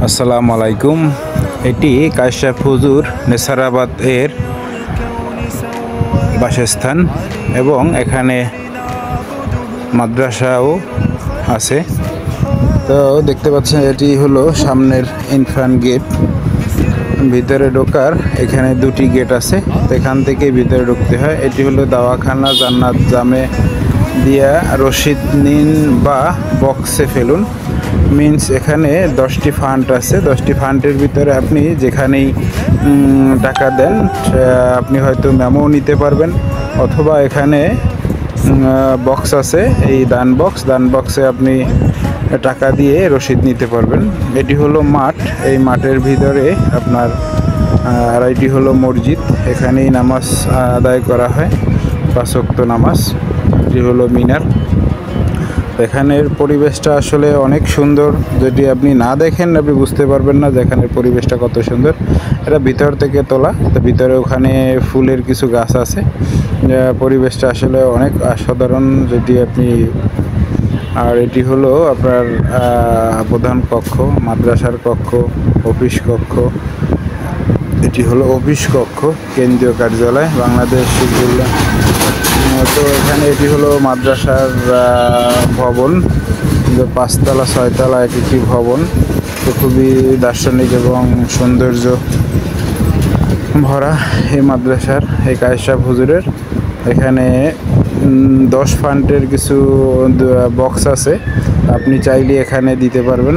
আসসালামু আলাইকুম। এটি কায়সাফ হুজুর নেসারাবাদ এর বাসস্থান এবং এখানে মাদ্রাসাও আছে। তো দেখতে পাচ্ছেন এটি হলো সামনের ইনফ্রান্ট গেট। ভিতরে ঢোকার এখানে দুটি গেট আছে, এখান থেকে ভিতরে ঢুকতে হয়। এটি হলো দাওয়াখানা জান্নাত জামে দিয়া রশিদ নিন বা বক্সে ফেলুন মিন্স এখানে 10টি ফান্ড আছে। 10টি ফান্ডের ভিতরে আপনি যেখানেই টাকা দেন আপনি হয়তো মেমো নিতে পারবেন, অথবা এখানে বক্স আছে, এই দান বক্সে আপনি টাকা দিয়ে রসিদ নিতে পারবেন। এটি হলো মাঠ, এই মাঠের ভিতরে আপনার আর এটি হলো মসজিদ, এখানেই নামাজ আদায় করা হয়, 5 ওয়াক্ত নামাজ। এটি হলো মিনার। এখানের পরিবেশটা আসলে অনেক সুন্দর, যদি আপনি না দেখেন আপনি বুঝতে পারবেন না যে এখানের পরিবেশটা কত সুন্দর। এটা ভিতর থেকে তোলা, তো ভিতরে ওখানে ফুলের কিছু গাছ আছে। পরিবেশটা আসলে অনেক অসাধারণ যদি আপনি। আর এটি হলো আপনার প্রধান কক্ষ, মাদ্রাসার কক্ষ, অফিস কক্ষ। এটি হলো অফিস কক্ষ, কেন্দ্রীয় কার্যালয় বাংলাদেশ শিক্ষা। তো এখানে এটি হলো মাদ্রাসার ভবন, 5 তলা 6 তলা একটি ভবন। তো খুবই দার্শনিক এবং সৌন্দর্য ভরা এই মাদ্রাসার, এই কায়সাফ হুজুরের। এখানে 10 ফান্ডের কিছু বক্স আছে, আপনি চাইলে এখানে দিতে পারবেন।